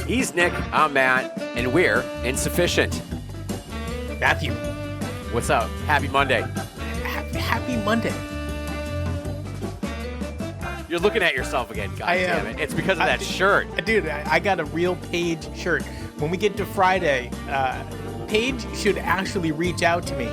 He's Nick, I'm Matt, and we're Insufficient. Matthew, What's up? Happy Monday. happy Monday. You're looking at yourself again, goddammit. It. It's because of that shirt. Dude, I got a real Paige shirt. When we get to Friday, Paige should actually reach out to me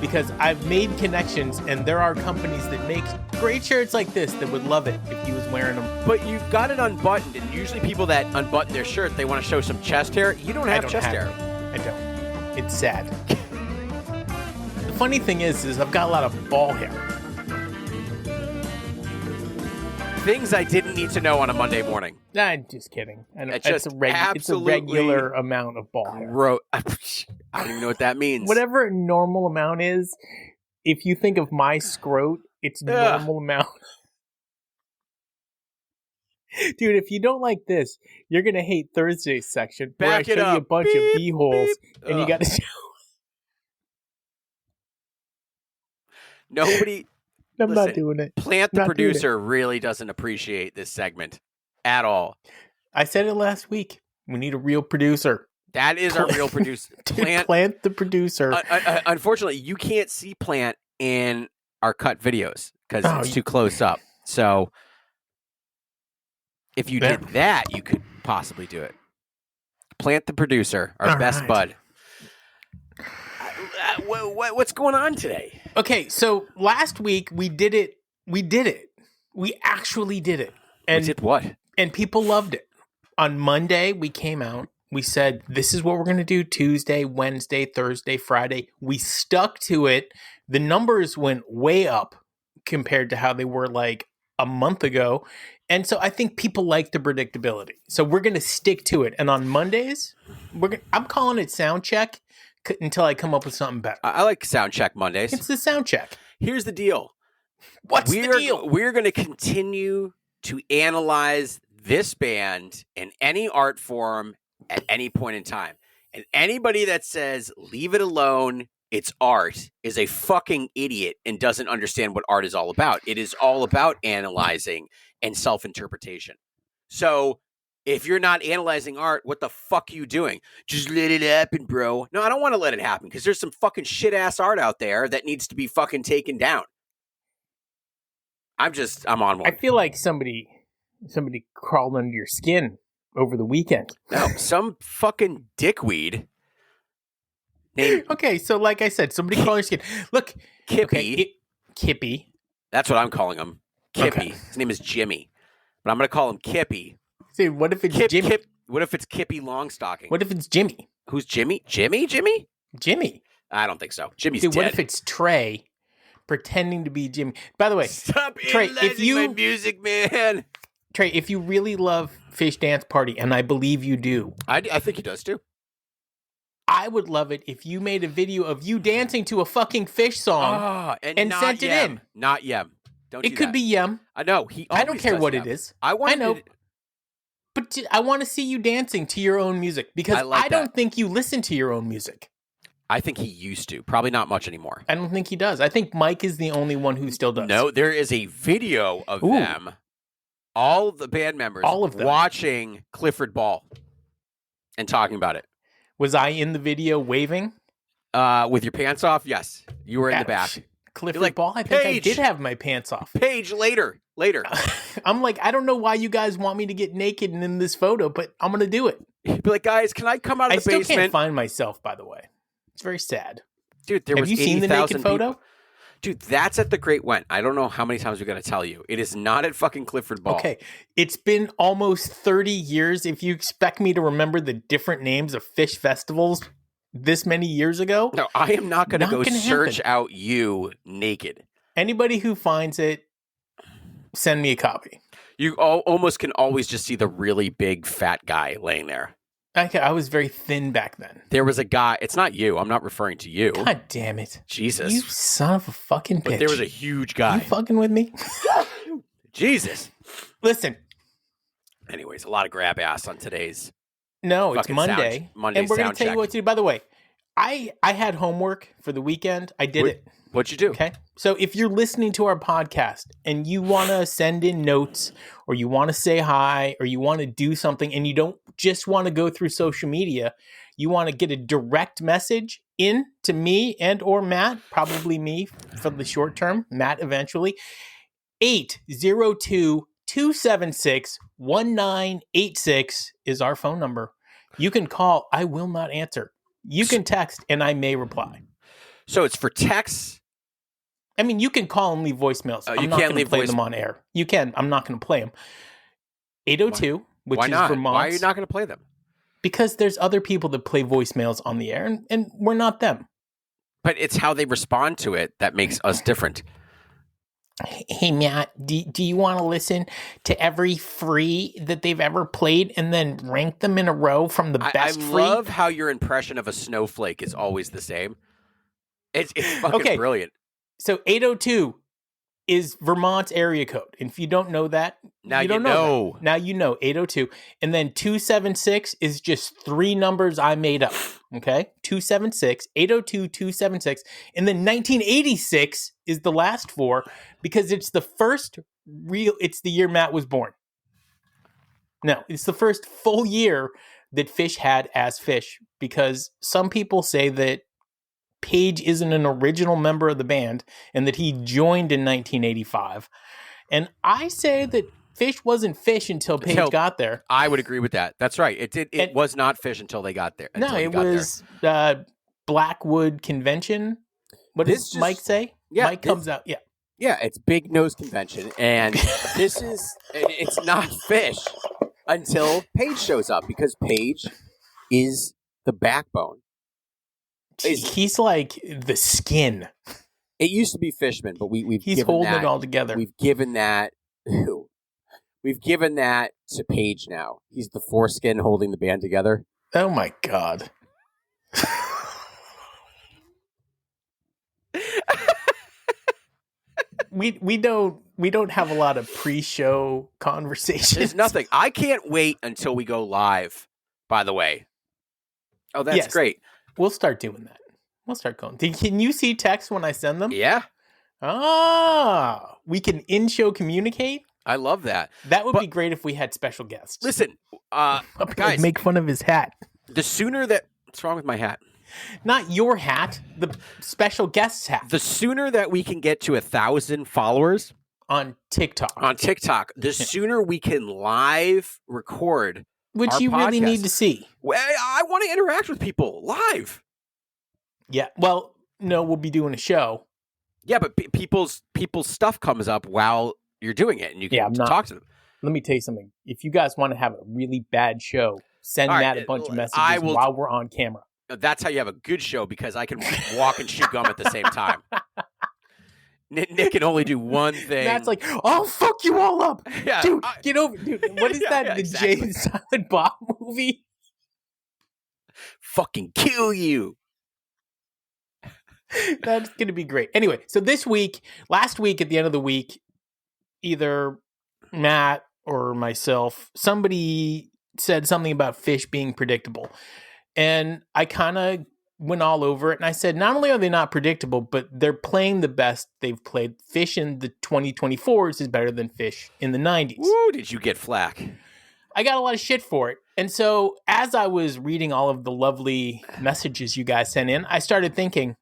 because I've made connections and there are companies that make great shirts like this that would love it if he was wearing them. But you've got it unbuttoned, and usually people that unbutton their shirt, they want to show some chest hair. You don't have chest hair. I don't. It's sad. The funny thing is I've got a lot of ball hair. Things I didn't need to know on a Monday morning. Nah, I'm just kidding. I know, It's it's a regular amount of ball hair. I don't even know what that means. Whatever a normal amount is, if you think of my scrot, it's normal amount. Dude, if you don't like this, you're going to hate Thursday's section where I show you a bunch of B-holes and you got to show. Nobody... I'm not doing it. Plant the producer really doesn't appreciate this segment at all. I said it last week. We need a real producer. That is our real producer. Plant the producer. Unfortunately, you can't see Plant in our cut videos because it's too close up. So if you did that, you could possibly do it. Plant the producer, our best bud. What's going on today? Okay, so last week we did it. We actually did it. And we did what? And people loved it. On Monday, we came out. We said, this is what we're going to do Tuesday, Wednesday, Thursday, Friday. We stuck to it. The numbers went way up compared to how they were like a month ago. And so I think people like the predictability. So we're going to stick to it. And on Mondays, I'm calling it SoundCheck until I come up with something better. I like SoundCheck Mondays. It's the SoundCheck. Here's the deal. What's the deal? We're going to continue to analyze this band in any art form at any point in time. And anybody that says, leave it alone, it's art, is a fucking idiot and doesn't understand what art is all about. It is all about analyzing and self-interpretation. So if you're not analyzing art, what the fuck are you doing? Just let it happen, bro. No, I don't want to let it happen because there's some fucking shit-ass art out there that needs to be fucking taken down. I'm on one. I feel like somebody crawled under your skin over the weekend. No, some fucking dickweed. Okay, so like I said, somebody crawled under your skin. Look, Kippy. Kippy. That's what I'm calling him. Kippy. Okay. His name is Jimmy. But I'm going to call him Kippy. Dude, what if it's Jimmy? What if it's Kippy Longstocking? What if it's Jimmy? Who's Jimmy? Jimmy? I don't think so. Jimmy's Dude, dead. What if it's Trey pretending to be Jimmy? By the way, stop Trey, my music, man. Trey, if you really love Phish Dance Party, and I believe you do. I think he does too. I would love it if you made a video of you dancing to a fucking Phish song and sent it in. Not Yem. Don't do that. It could be Yem. I know. I don't care what it is. I know. But I want to see you dancing to your own music because I don't think you listen to your own music. I think he used to. Probably not much anymore. I don't think he does. I think Mike is the only one who still does. No, there is a video of them, all the band members, all of them, watching Clifford Ball and talking about it. Was I in the video waving? With your pants off? Yes. You were in the back. Clifford Ball? I think I did have my pants off. Paige, later. I'm like, I don't know why you guys want me to get naked in this photo, but I'm going to do it. Be like, guys, can I come out of the basement? I still can't find myself, by the way. It's very sad. Dude, have you seen the naked photo? People. Dude, that's at the Great Went. I don't know how many times we're going to tell you. It is not at fucking Clifford Ball. Okay. It's been almost 30 years. If you expect me to remember the different names of Phish festivals this many years ago. No, I am not going to go search out you naked. Anybody who finds it, send me a copy. You almost can always just see the really big fat guy laying there. I was very thin back then. There was a guy. It's not you. I'm not referring to you. God damn it. Jesus. You son of a fucking bitch. But there was a huge guy. You fucking with me? Jesus. Listen. Anyways, a lot of grab ass on today's. No, it's Monday. Monday and we're going to tell you what to do. By the way, I had homework for the weekend. I did it. What you do? Okay. So if you're listening to our podcast and you want to send in notes or you want to say hi or you want to do something and you don't just want to go through social media, you want to get a direct message in to me and or Matt, probably me for the short term, Matt eventually, 802-276-1986 is our phone number. You can call. I will not answer. You can text and I may reply. So it's for texts. I mean, you can call and leave voicemails. Oh, I'm not going to play them on air. You can. I'm not going to play them. 802, which is Vermont. Why are you not going to play them? Because there's other people that play voicemails on the air, and we're not them. But it's how they respond to it that makes us different. Hey, Matt, do you want to listen to every free that they've ever played and then rank them in a row from the best free? I love how your impression of a snowflake is always the same. It's fucking brilliant. So 802 is Vermont's area code. And if you don't know that, now you don't know. Now you know 802. And then 276 is just three numbers I made up. Okay? 276, 802, 276. And then 1986 is the last four because it's the first it's the year Matt was born. No, it's the first full year that Phish had as Phish because some people say that Page isn't an original member of the band and that he joined in 1985. And I say that Phish wasn't Phish until Page got there. I would agree with that. That's right. It was not Phish until they got there. No, it was Blackwood Convention. What does Mike say? Yeah, Mike comes out. Yeah. Yeah, it's Big Nose Convention. And it's not Phish until Page shows up because Page is the backbone. He's like the skin. It used to be Fishman, but he's holding it all together. We've given that to Page now. He's the foreskin holding the band together. Oh my god. we don't have a lot of pre-show conversations. There's nothing. I can't wait until we go live. By the way. Oh, that's great. We'll start doing that. We'll start going. Can you see text when I send them? Yeah. We can in-show communicate? I love that. That would be great if we had special guests. Listen, guys. Make fun of his hat. The sooner that... What's wrong with my hat? Not your hat. The special guest's hat. The sooner that we can get to 1,000 followers... On TikTok. The sooner we can live record... Which you really need to see. Well, I want to interact with people live. Yeah. Well, no, we'll be doing a show. Yeah, but people's stuff comes up while you're doing it, and you can talk to them. Let me tell you something. If you guys want to have a really bad show, send Matt a bunch of messages while we're on camera. That's how you have a good show, because I can walk and chew gum at the same time. Nick can only do one thing. Matt's like, I'll fuck you all up. Yeah, dude, get over. Dude, what is that? The exactly. Jay and Silent Bob movie? Fucking kill you. That's going to be great. Anyway, so last week at the end of the week, either Matt or myself, somebody said something about Phish being predictable. And I kind of went all over it, and I said, not only are they not predictable, but they're playing the best they've played. Phish in the 2024s is better than Phish in the 90s. Woo, did you get flack? I got a lot of shit for it. And so as I was reading all of the lovely messages you guys sent in, I started thinking,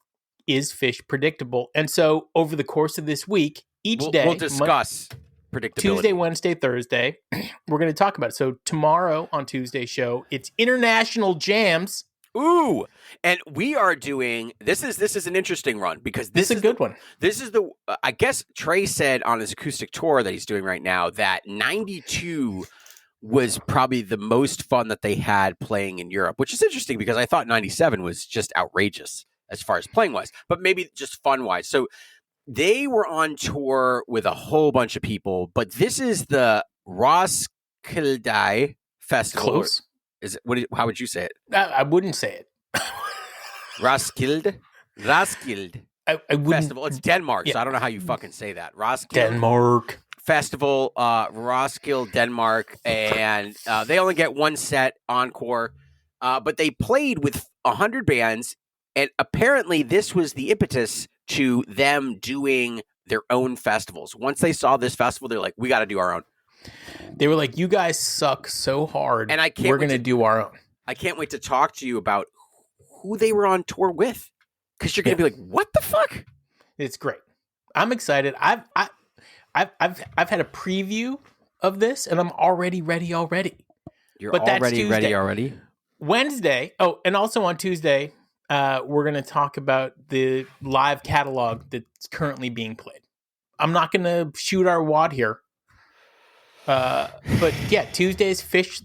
is Phish predictable? And so over the course of this week, each day... We'll discuss predictability. Tuesday, Wednesday, Thursday, we're going to talk about it. So tomorrow on Tuesday's show, it's International Jams. Ooh, and we are doing this is an interesting run, because this is a good one. This is the I guess Trey said on his acoustic tour that he's doing right now that 92 was probably the most fun that they had playing in Europe, which is interesting because I thought 97 was just outrageous as far as playing wise, but maybe just fun wise. So they were on tour with a whole bunch of people, but this is the Roskilde Festival. Close. Is it? How would you say it? I wouldn't say it. Roskilde? Roskilde I wouldn't. Festival. It's Denmark, so I don't know how you fucking say that. Roskilde Denmark Festival, Roskilde, Denmark, and they only get one set encore, but they played with 100 bands, and apparently this was the impetus to them doing their own festivals. Once they saw this festival, they're like, we got to do our own. They were like, you guys suck so hard, and we're going to do our own. I can't wait to talk to you about who they were on tour with, because you're going to be like, what the fuck? It's great. I'm excited. I've had a preview of this, and I'm already ready already. You're but already that's ready already? Wednesday. Oh, and also on Tuesday, we're going to talk about the live catalog that's currently being played. I'm not going to shoot our wad here. But yeah, Tuesday's Phish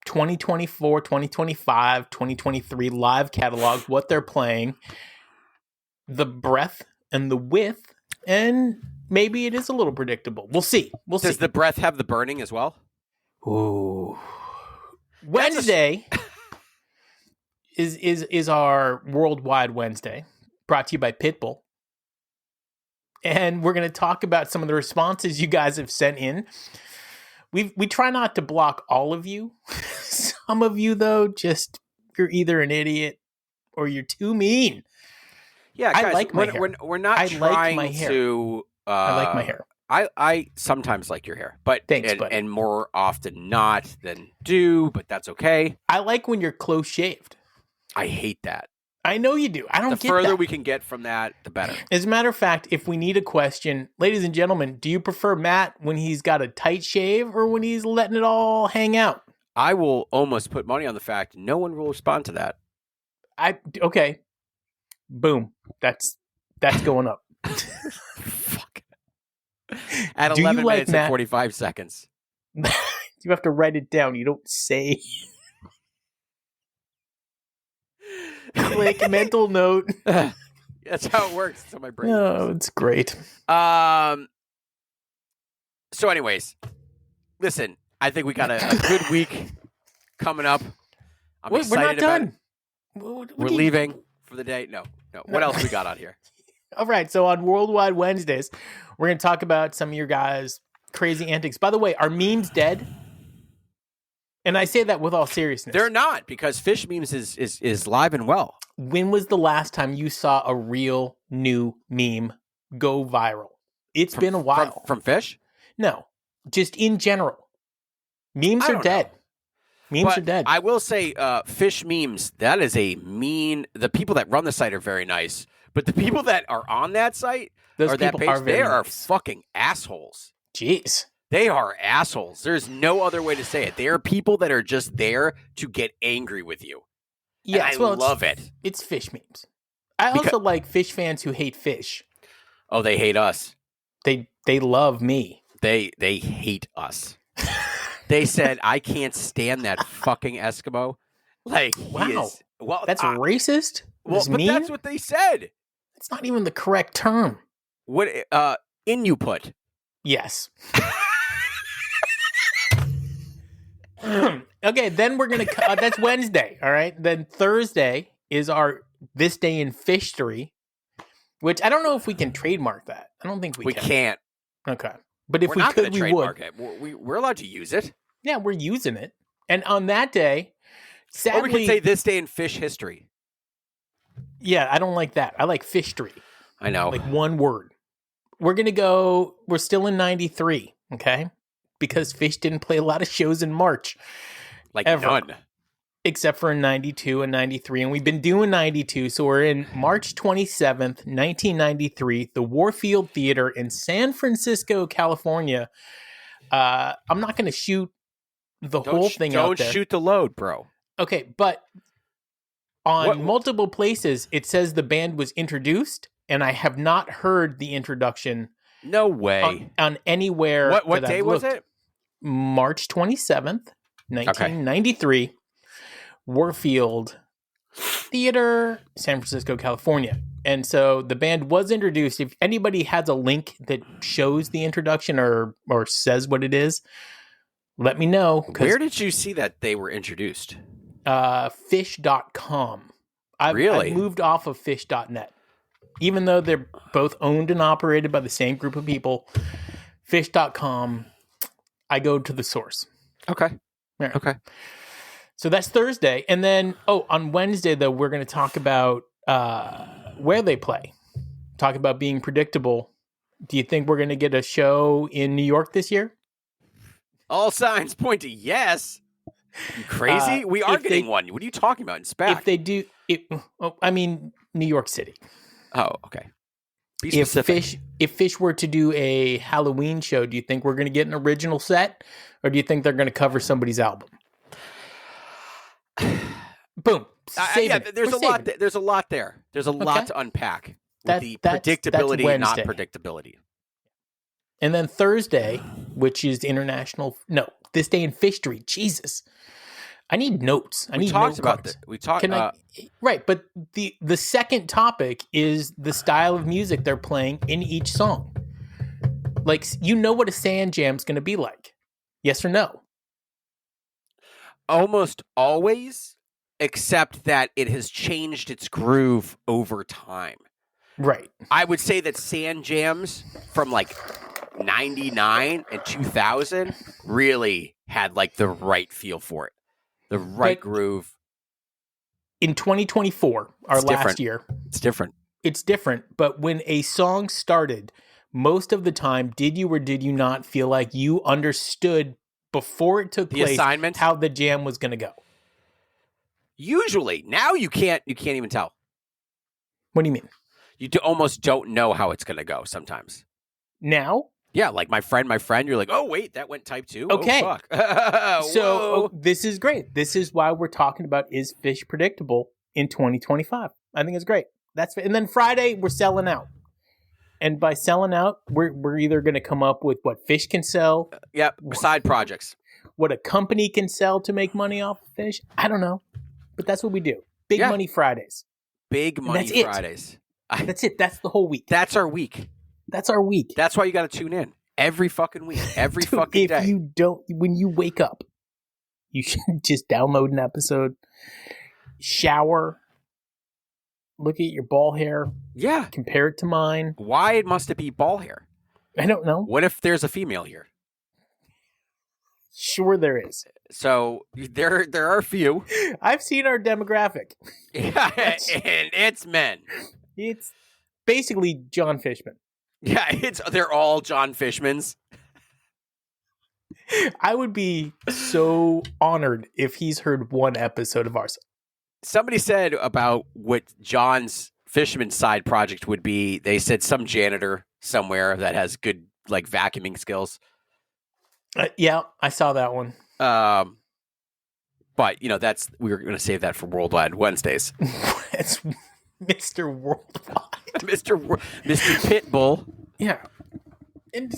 2024, 2025, 2023 live catalog, what they're playing, the breadth and the width, and maybe it is a little predictable. We'll see. Does the breath have the burning as well? Ooh. Wednesday is our Worldwide Wednesday, brought to you by Pitbull. And we're going to talk about some of the responses you guys have sent in. We try not to block all of you. Some of you, though, just you're either an idiot or you're too mean. Yeah, guys, I like my hair. We're not trying to. I like my hair. I sometimes like your hair, but thanks, buddy. And more often not than do, but that's okay. I like when you're close shaved. I hate that. I know you do. I don't get that. The further we can get from that, the better. As a matter of fact, if we need a question, ladies and gentlemen, do you prefer Matt when he's got a tight shave or when he's letting it all hang out? I will almost put money on the fact no one will respond to that. Okay. Boom. That's going up. Fuck. At 11 minutes and 45 seconds. You have to write it down. You don't say. Like mental note. That's how it works. That's how my brain works. Oh, it's great. So anyways, listen, I think we got a good week coming up. I'm excited about it. We're leaving for the day. No. What else we got on here? All right. So on Worldwide Wednesdays, we're going to talk about some of your guys' crazy antics. By the way, are memes dead? And I say that with all seriousness. They're not, because Phish memes is live and well. When was the last time you saw a real new meme go viral? It's been a while. From Phish? No, just in general. Memes are dead. Memes are dead. I will say, Phish memes, that is a mean... The people that run the site are very nice, but the people that are on that site, or that page, they are fucking assholes. Jeez. They are assholes. There's no other way to say it. They are people that are just there to get angry with you. Yeah, I love it. It's Phish memes. I also like Phish fans who hate Phish. Oh, they hate us. They love me. They hate us. They said, I can't stand that fucking Eskimo. Like, wow. That's racist? Well, but that's what they said. It's not even the correct term. What, Inuput? Yes. Okay, then we're going to... that's Wednesday, all right? Then Thursday is our This Day in Phishtory, which I don't know if we can trademark that. I don't think we can. We can't. Okay. But if we could, we would. We're allowed to use it. Yeah, we're using it. And on that day, sadly... Or we can say This Day in Phish History. Yeah, I don't like that. I like Phishtory. I know. Like one word. We're going to go... We're still in 93, okay? Because Phish didn't play a lot of shows in March. Like ever. None. Except for in 92 and 93. And we've been doing 92. So we're in March 27th, 1993, the Warfield Theater in San Francisco, California. I'm not going to shoot the whole thing out there. Don't shoot the load, bro. Okay, but on multiple places, it says the band was introduced, and I have not heard the introduction. No way. On anywhere. What day was it? March 27th, 1993. Okay. Warfield Theater, San Francisco, California. And so the band was introduced. If anybody has a link that shows the introduction or says what it is, let me know. Where did you see that they were introduced? Phish.com. Really? I've moved off of Phish.net. Even though they're both owned and operated by the same group of people, Phish.com, I go to the source. Okay. Right. Okay. So that's Thursday. And then, on Wednesday, though, we're going to talk about where they play. talk about being predictable. Do you think we're going to get a show in New York this year? All signs point to yes. You crazy? We are getting one. What are you talking about? In spec. If they do, I mean, New York City. Oh, okay. Be specific. If Phish were to do a Halloween show, do you think we're going to get an original set, or do you think they're going to cover somebody's album? Boom. There's a lot. There's a lot there. There's a lot to unpack with the predictability and not predictability. And then Thursday, which is this day in Phishtory. Jesus, I need notes. We talked about this. We talked. Right, but the second topic is the style of music they're playing in each song. Like, you know what a sand jam's going to be like? Yes or no? Almost always, except that it has changed its groove over time. Right. I would say that sand jams from like 99 and 2000 really had like the right feel for it. The right groove. In 2024, our last year. It's different. It's different, but when a song started, most of the time, did you or did you not feel like you understood before it took place assignment, how the jam was going to go? Usually. Now you can't even tell. What do you mean? You almost don't know how it's going to go sometimes. Now? Yeah, like my friend, you're like, oh, wait, that went type 2? Okay. Oh, fuck. So this is great. This is why we're talking about, is Phish predictable in 2025? I think it's great. And then Friday, we're selling out. And by selling out, we're either going to come up with what Phish can sell. Side projects. What a company can sell to make money off of Phish. I don't know. But that's what we do. Big Money Fridays. Big Money Fridays. That's it. That's the whole week. That's our week. That's our week. That's why you got to tune in every fucking week, every fucking day. If you don't, when you wake up, you should just download an episode, shower, look at your ball hair. Yeah. Compare it to mine. Why must it be ball hair? I don't know. What if there's a female here? Sure there is. So there are a few. I've seen our demographic. Yeah, and it's men. It's basically John Fishman. Yeah, they're all John Fishmans. I would be so honored if he's heard one episode of ours. Somebody said about what John's Fishman side project would be. They said some janitor somewhere that has good like vacuuming skills. Yeah, I saw that one. But we were going to save that for Worldwide Wednesdays. It's Mr. Worldwide. Mr. Pitbull. Yeah. And,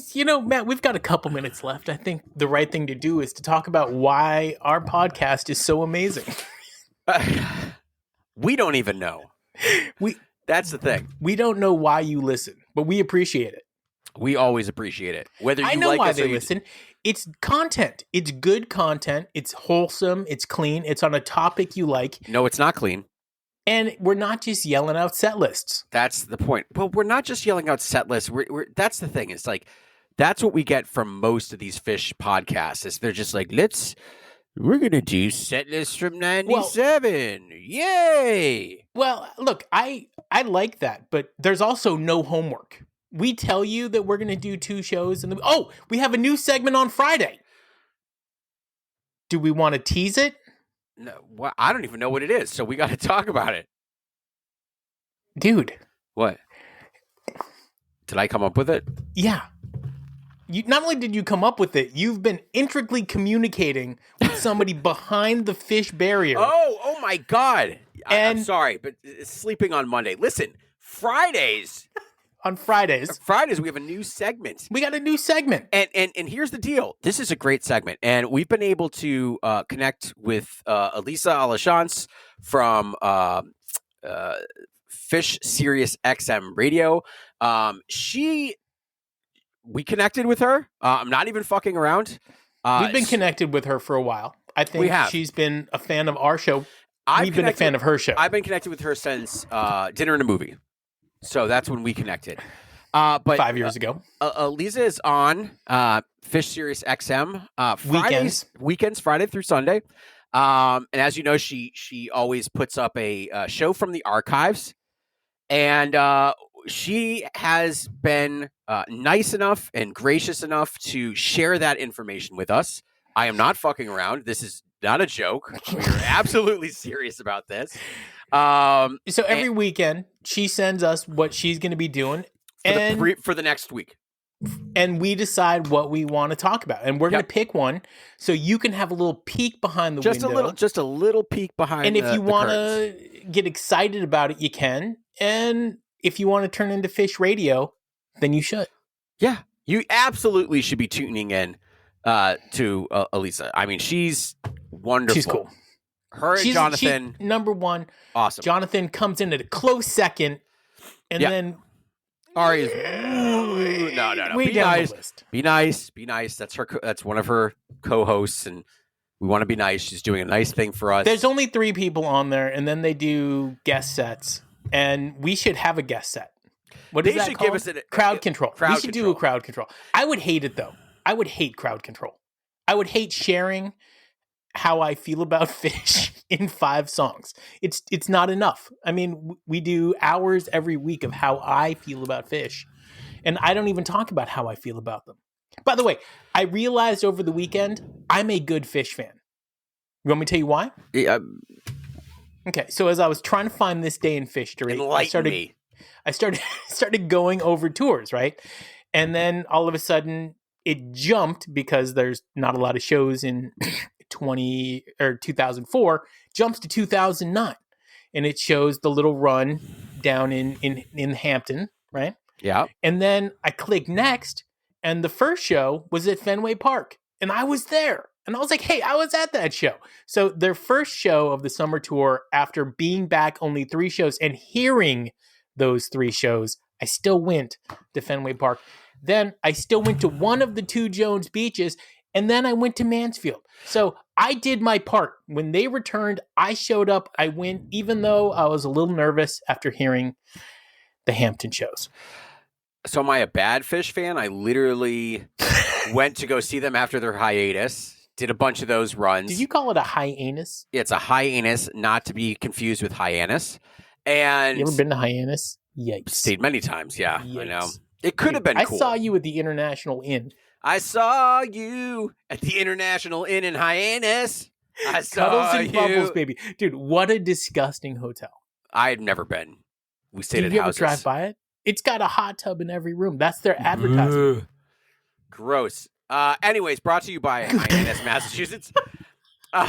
Matt, we've got a couple minutes left. I think the right thing to do is to talk about why our podcast is so amazing. We don't even know. That's the thing. We don't know why you listen, but we appreciate it. We always appreciate it. Whether you I know like why us they listen. It's content. It's good content. It's wholesome. It's clean. It's on a topic you like. No, it's not clean. And we're not just yelling out set lists. That's the point. Well, we're not just yelling out set lists. That's the thing. It's like, that's what we get from most of these Phish podcasts. Is they're just like, we're going to do set lists from 97. Yay. Well, look, I like that, but there's also no homework. We tell you that we're going to do 2 shows. We have a new segment on Friday. Do we want to tease it? No, well, I don't even know what it is, so we got to talk about it. Dude. What? Did I come up with it? Yeah. Not only did you come up with it, you've been intricately communicating with somebody behind the Phish barrier. Oh my God. I'm sorry, but sleeping on Monday. Listen, Fridays. On Fridays, we have a new segment. We got a new segment. And here's the deal. This is a great segment. And we've been able to connect with Elisa Alashance from Phish Sirius XM Radio. We connected with her. I'm not even fucking around. We've been connected with her for a while. I think we have. She's been a fan of our show. We've been a fan of her show. I've been connected with her since Dinner and a Movie. So that's when we connected. But 5 years ago. Lisa is on Phish Sirius XM weekends, Friday through Sunday. And as you know, she always puts up a show from the archives. And she has been nice enough and gracious enough to share that information with us. I am not fucking around. This is not a joke. We are absolutely serious about this. So every weekend, she sends us what she's going to be doing for the next week. And we decide what we want to talk about. And we're going to pick one so you can have a little peek behind the window. Just a little peek behind and if you want to get excited about it, you can. And if you want to turn into Phish Radio, then you should. Yeah, you absolutely should be tuning in to Elisa. I mean, she's wonderful. She's cool. And Jonathan. Number one. Awesome. Jonathan comes in at a close second. And then Ari is no. Way down the list. Be nice. That's her. That's one of her co-hosts, and we want to be nice. She's doing a nice thing for us. There's only 3 people on there, and then they do guest sets, and we should have a guest set. What is that called? Give us crowd control. We should do a crowd control. I would hate it though. I would hate crowd control. I would hate sharing how I feel about Phish in 5 songs. It's not enough. I mean, we do hours every week of how I feel about Phish, and I don't even talk about how I feel about them. By the way, I realized over the weekend I'm a good Phish fan. You want me to tell you why? Yeah. Okay, so as I was trying to find this day in Phishtory, I started going over tours, right? And then all of a sudden it jumped because there's not a lot of shows in 2004, jumps to 2009, and it shows the little run down in Hampton, right? Yeah. And then I click next, and the first show was at Fenway Park, and I was there. And I was like, hey, I was at that show. So their first show of the summer tour, after being back only 3 shows and hearing those 3 shows, I still went to Fenway Park. Then I still went to one of the 2 Jones beaches, and then I went to Mansfield. So I did my part. When they returned, I showed up. I went, even though I was a little nervous after hearing the Hampton shows. So am I a bad Phish fan? I literally went to go see them after their hiatus. Did a bunch of those runs. Did you call it a hiatus? It's a hiatus, not to be confused with hyannis. And you ever been to Hyannis? Yikes. Stayed many times, yeah. Yikes. I know. It could have been cool. I saw you at the International Inn. I saw you at the International Inn in Hyannis. I saw Cuddles and you. Bubbles, baby. Dude, what a disgusting hotel. I've never been. We stayed at houses. Did you ever drive by it? It's got a hot tub in every room. That's their advertisement. Gross. Anyways, brought to you by Hyannis, Massachusetts. Take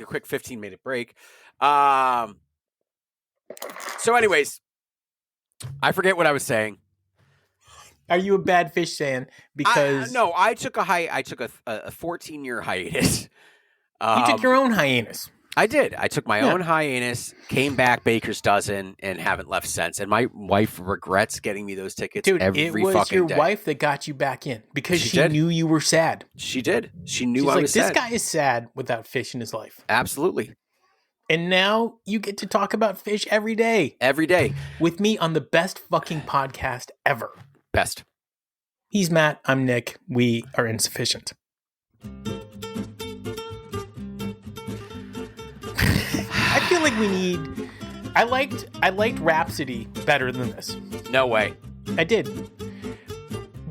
a quick 15-minute break. So anyways, I forget what I was saying. Are you a bad Phish fan? Because no, I took a 14-year hiatus. You took your own hiatus. I did. I took my own hiatus, came back Baker's dozen, and haven't left since. And my wife regrets getting me those tickets every fucking day. Dude, it was your wife that got you back in because she knew you were sad. She did. She knew I was sad. This guy is sad without Phish in his life. Absolutely. And now you get to talk about Phish every day. Every day. With me on the best fucking podcast ever. Best. He's Matt. I'm Nick. We are Insuphishient. I feel like we need... I liked Rhapsody better than this. No way. I did.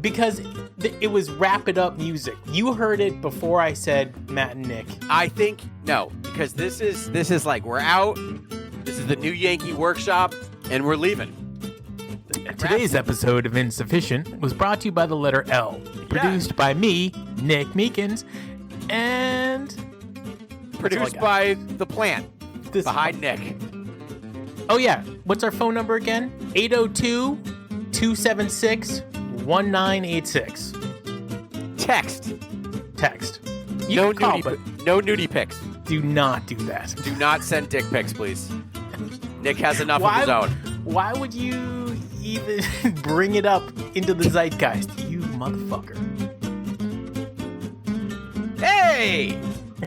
Because it was wrap it up music. You heard it before I said Matt and Nick. I think no, because this is like we're out. This is the new Yankee Workshop, and we're leaving. Today's episode of Insuphishient was brought to you by the letter L. Produced by me, Nick Meekins, and produced by the plant behind Nick. Oh yeah, what's our phone number again? 802-276-1986. Text. You no can call, no nudie pics. Do not do that. Do not send dick pics, please. Nick has enough of his own. Why would you even bring it up into the zeitgeist, you motherfucker? Hey!